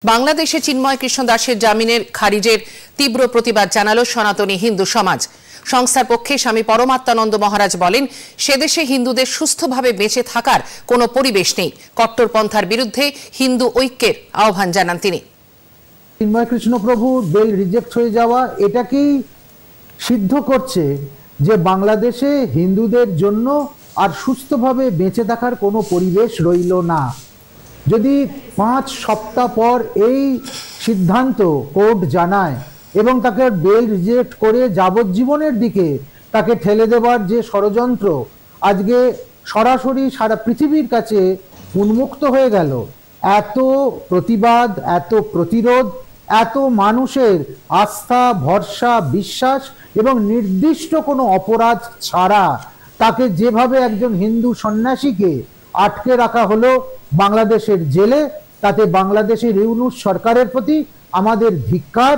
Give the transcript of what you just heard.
বাংলাদেশে চিন্ময় কৃষ্ণ দাসের জামিনের খারিজের তীব্র প্রতিবাদ জানালো সনাতনী হিন্দু সমাজ। সংস্থার পক্ষে স্বামী পরমাত্মানন্দ মহারাজ বলেন, সেদেশে হিন্দুদের সুস্থভাবে বেঁচে থাকার কোনো পরিবেশ নেই। কট্টরপন্থার বিরুদ্ধে হিন্দু ঐক্যের আহ্বান জানান তিনি। চিন্ময় কৃষ্ণ প্রভু বেল রিজেক্ট হয়ে যাওয়া এটাকেই সিদ্ধ করছে যে বাংলাদেশে হিন্দুদের জন্য আর সুস্থভাবে বেঁচে থাকার কোনো পরিবেশ রইল না। যদি 5 সপ্তাহ পর এই সিদ্ধান্ত কোর্ট জানায় এবং তাকে বেল রিজেক্ট করে যাবজ্জীবনের দিকে তাকে ঠেলে দেওয়ার যে ষড়যন্ত্র আজকে সরাসরি সারা পৃথিবীর কাছে উন্মুক্ত হয়ে গেল, এত প্রতিবাদ, এত প্রতিরোধ, এত মানুষের আস্থা, ভরসা, বিশ্বাস এবং নির্দিষ্ট কোনো অপরাধ ছাড়া তাকে যেভাবে একজন হিন্দু সন্ন্যাসীকে আটকে রাখা হলো বাংলাদেশের জেলে, তাতে বাংলাদেশের ইউনূস সরকারের প্রতি আমাদের ধিক্কার।